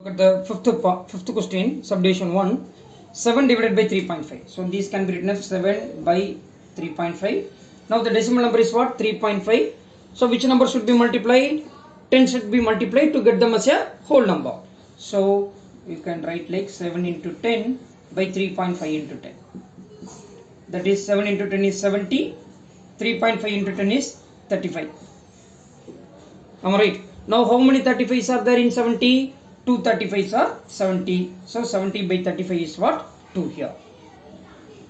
At the fifth question, subdivision 1, 7 divided by 3.5. So these can be written as 7 by 3.5. Now the decimal number is what? 3.5. So which number should be multiplied? 10 should be multiplied to get them as a whole number. So you can write like 7 into 10 by 3.5 into 10. That is 7 into 10 is 70. 3.5 into 10 is 35. Am I right? Now how many 35s are there in 70? 2 35s are 70. So 70 by 35 is what? 2 here.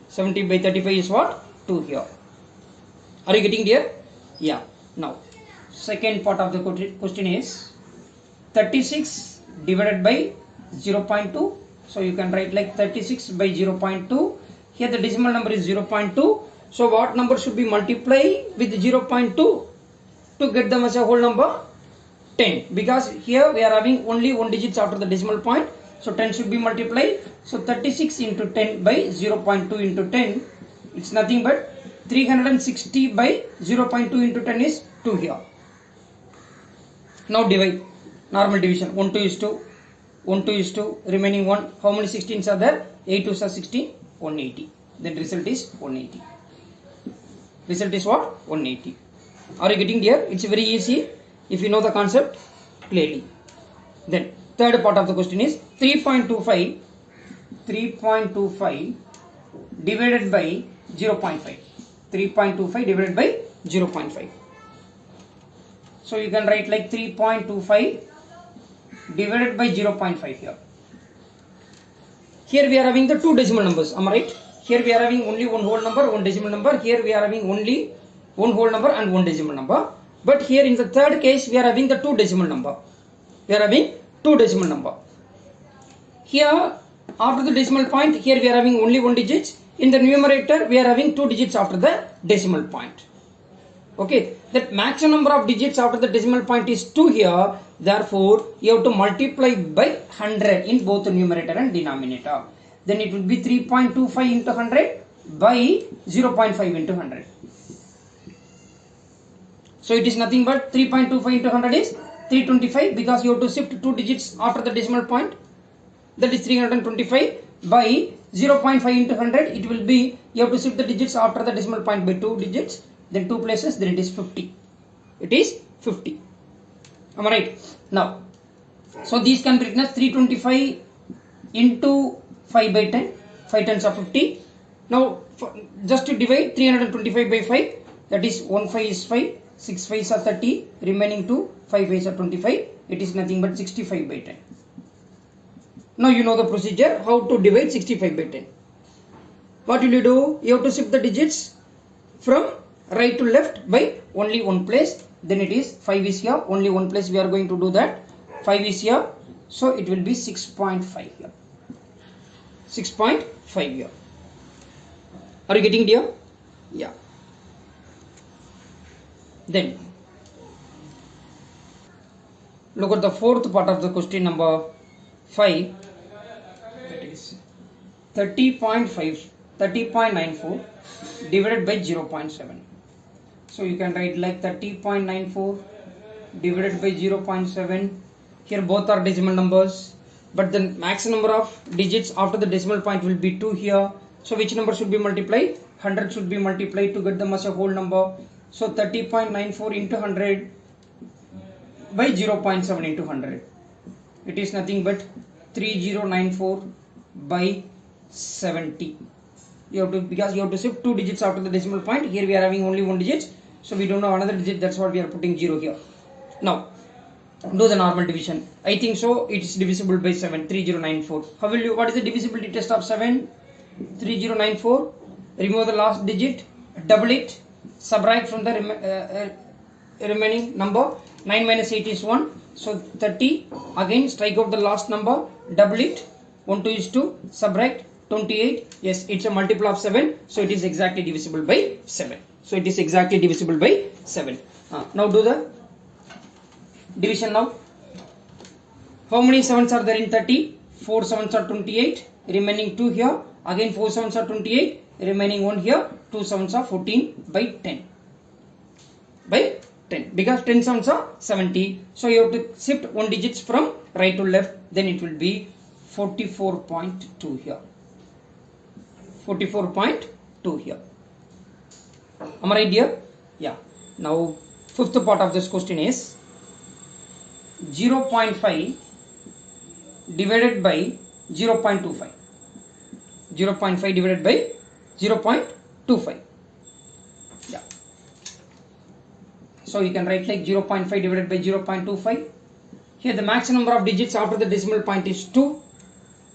70 by 35 is what? 2 here. Are you getting there? Yeah. Now second part of the question is 36 divided by 0.2. So you can write like 36 by 0.2. Here the decimal number is 0.2. So what number should be multiplied with 0.2 to get them as a whole number? 10, because here we are having only one digits after the decimal point, so 10 should be multiplied. So 36 into 10 by 0.2 into 10, it's nothing but 360 by 0.2 into 10 is 2 here. Now divide, normal division, 1 2 is 2, 1 2 is 2, remaining 1, how many 16s are there? 8 2s are 16, 180, then result is 180. Result is what? 180. Are you getting there? It's very easy if you know the concept clearly. Then third part of the question is 3.25 divided by 0.5. 3.25 divided by 0.5. So you can write like 3.25 divided by 0.5 here. Here we are having the two decimal numbers. Am I right? Here we are having only one whole number, one decimal number. Here we are having only one whole number and one decimal number. But here in the third case, we are having the two decimal number. We are having two decimal number. Here, after the decimal point, here we are having only one digit. In the numerator, we are having two digits after the decimal point. Okay, that maximum number of digits after the decimal point is 2 here. Therefore, you have to multiply by 100 in both the numerator and denominator. Then it will be 3.25 into 100 by 0.5 into 100. So it is nothing but 3.25 into 100 is 325, because you have to shift 2 digits after the decimal point. That is 325 by 0.5 into 100. It will be, you have to shift the digits after the decimal point by 2 digits. Then 2 places, then it is 50. It is 50. Am I right? Now, so these can be written as 325 into 5 by 10. 5 tens are 50. Now, just to divide 325 by 5, that is 1 5 is 5. 6 5s are 30, remaining 2, 5 5s are 25, it is nothing but 65 by 10. Now you know the procedure, how to divide 65 by 10. What will you do? You have to shift the digits from right to left by only one place, then it is 5 is here, only one place we are going to do that, 5 is here, so it will be 6.5 here. 6.5 here. Are you getting there? Yeah. Then look at the fourth part of the question number 5, that is 30.94 divided by 0.7. So you can write like 30.94 divided by 0.7. Here both are decimal numbers, but the maximum number of digits after the decimal point will be 2 here. So which number should be multiplied? 100 should be multiplied to get them as a whole number. So 30.94 into 100 by 0.7 into 100. It is nothing but 3094 by 70. You have to, because you have to shift 2 digits after the decimal point. Here we are having only one digit, so we don't know another digit. That's what we are putting 0 here. Now do the normal division. I think so. It is divisible by 7. 3094. How will you? What is the divisibility test of 7? 3094. Remove the last digit. Double it. Subtract from the remaining number. 9 minus 8 is 1, so 30. Again strike out the last number, double it. 1 2 is 2, subtract 28. Yes, it's a multiple of 7, so it is exactly divisible by 7. So it is exactly divisible by 7. Now do the division now. How many 7s are there in 30? 4 7s are 28, remaining 2 here. Again 4 7s are 28, remaining 1 here. 2 7s are 14 by 10. By 10, because 10 sevens are 70, so you have to shift one digits from right to left, then it will be 44.2 here. 44.2 here. Am I right here? Yeah. Now fifth part of this question is 0.5 divided by 0.25. 0.5 divided by 0.25. Yeah. So you can write like 0.5 divided by 0.25. Here the maximum number of digits after the decimal point is 2.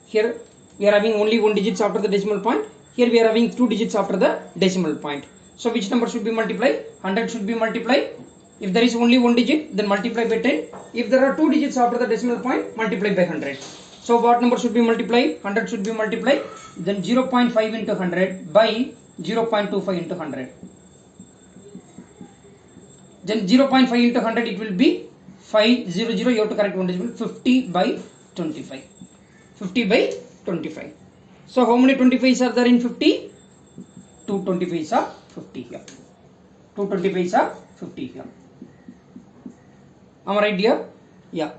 Here we are having only 1 digits after the decimal point. Here we are having 2 digits after the decimal point. So which number should be multiplied? 100 should be multiplied. If there is only 1 digit, then multiply by 10. If there are 2 digits after the decimal point, multiply by 100. So what number should be multiplied? 100 should be multiplied. Then 0.5 into 100 by 0.25 into 100. Then 0.5 into 100 it will be 500. You have to correct one decimal. 50 by 25. 50 by 25. So how many 25s are there in 50? 2 25s are 50 here. 2 25s are 50 here. Am I right here? Yeah.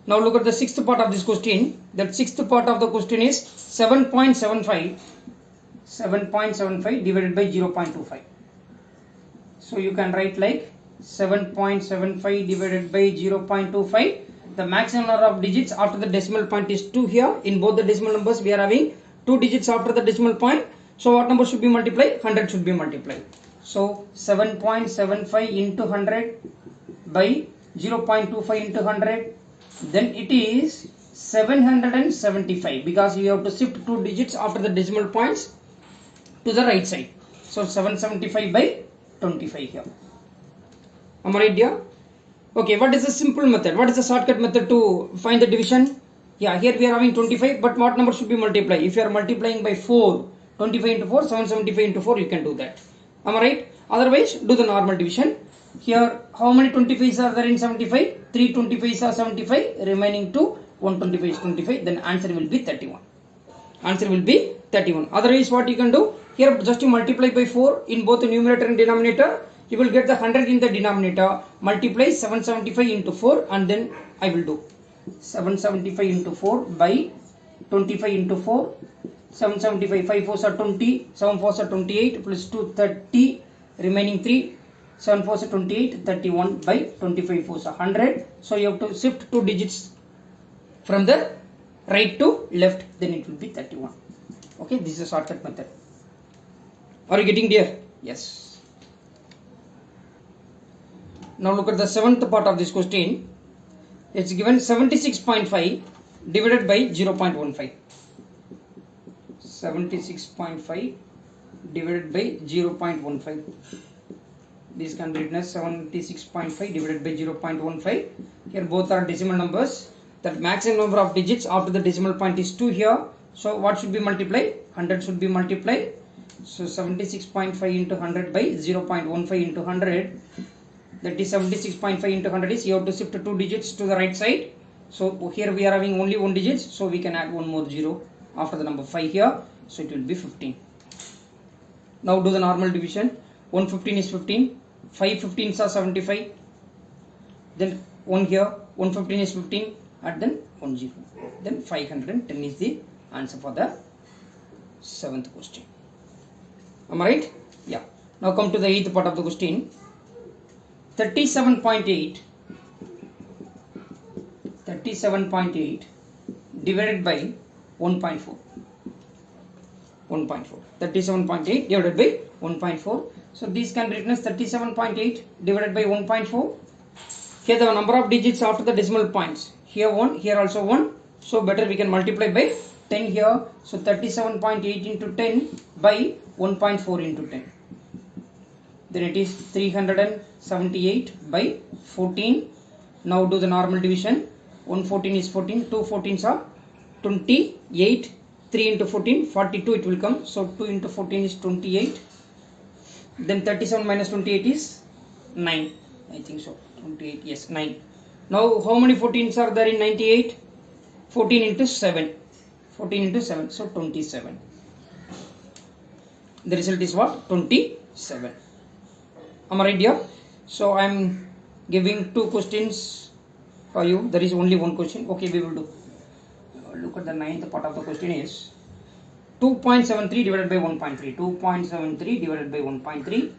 Now look at the sixth part of this question. That sixth part of the question is 7.75. 7.75 divided by 0.25. So you can write like 7.75 divided by 0.25. The maximum number of digits after the decimal point is 2 here. In both the decimal numbers we are having 2 digits after the decimal point. So what number should be multiplied? 100 should be multiplied. So 7.75 into 100 by 0.25 into 100. Then it is 775 because you have to shift 2 digits after the decimal points to the right side. So 775 by 25 here. Am I right here? Okay, what is the simple method? What is the shortcut method to find the division? Yeah, here we are having 25, but what number should be multiplied? If you are multiplying by 4, 25 into 4, 775 into 4, you can do that. Am I right? Otherwise, do the normal division. Here, how many 25s are there in 75? 3 25s are 75, remaining 2, 125 is 25, then answer will be 31. Answer will be 31. Otherwise, what you can do? Here, just you multiply by 4 in both the numerator and denominator. You will get the 100 in the denominator. Multiply 775 into 4 and then I will do 775 into 4 by 25 into 4. 775, 5 4s are 20, 7 4s are 28 plus 2 30, remaining 3, 7 4s are 28, 31 by 25 4s are 100. So you have to shift 2 digits from the right to left, then it will be 31. Okay, this is a shortcut method. Are you getting there? Yes. Now look at the seventh part of this question. It's given 76.5 divided by 0.15. 76.5 divided by 0.15. This can be written as 76.5 divided by 0.15. Here both are decimal numbers. The maximum number of digits after the decimal point is 2 here. So what should be multiplied? 100 should be multiplied. So 76.5 into 100 by 0.15 into 100. That is 76.5 into 100 is you have to shift 2 digits to the right side. So here we are having only 1 digit, so we can add one more 0 after the number 5 here. So it will be 15. Now do the normal division. 115 is 15. 5 15s are 75. Then 1 here. 115 is 15. And then 1 0. Then 510 is the answer for the 7th question. Am I right? Yeah. Now come to the 8th part of the question. 37.8 divided by 1.4. 1.4. 37.8 divided by 1.4. So this can be written as 37.8 divided by 1.4. Here the number of digits after the decimal points. Here 1, here also 1. So better we can multiply by 10 here. So 37.8 into 10 by 1.4 into 10. Then it is 378 by 14. Now do the normal division. 114 is 14. 2 14s are 28. 3 into 14, 42 it will come. So 2 into 14 is 28. Then 37 minus 28 is 9. I think so. 28, yes, 9. Now how many 14s are there in 98? 14 into 7. 14 into 7. So 27. The result is what? 27. Am I right here? So I am giving 2 questions for you. There is only one question. Okay, we will do. Look at the ninth part of the question is 2.73 divided by 1.3. 2.73 divided by 1.3.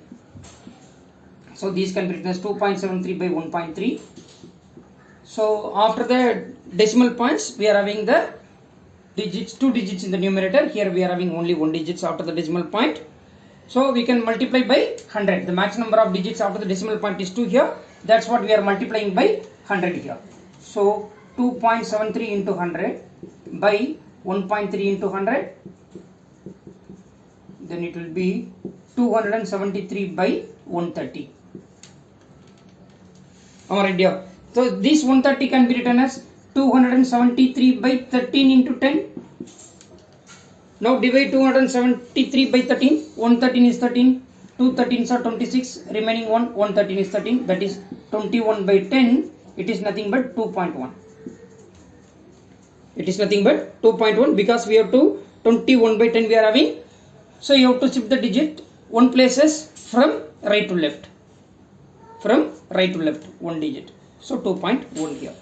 So these can be written as 2.73 by 1.3. So after the decimal points, we are having the digits, 2 digits in the numerator. Here we are having only 1 digits after the decimal point. So we can multiply by 100. The max number of digits after the decimal point is 2 here. That's what we are multiplying by 100 here. So 2.73 into 100 by 1.3 into 100. Then it will be 273 by 130. Alright dear. So this 130 can be written as 273 by 13 into 10. Now divide 273 by 13. 113 is 13. 2 13s are 26. Remaining 113 is 13. That is 21 by 10. It is nothing but 2.1. It is nothing but 2.1 because we have to 21 by 10 we are having. So you have to shift the digit 1 places from right to left. From right to left 1 digit. So 2.1 here.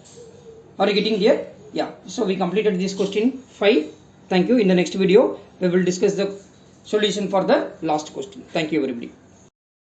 Are you getting here? Yeah. So we completed this question 5. Thank you. In the next video we will discuss the solution for the last question. Thank you everybody.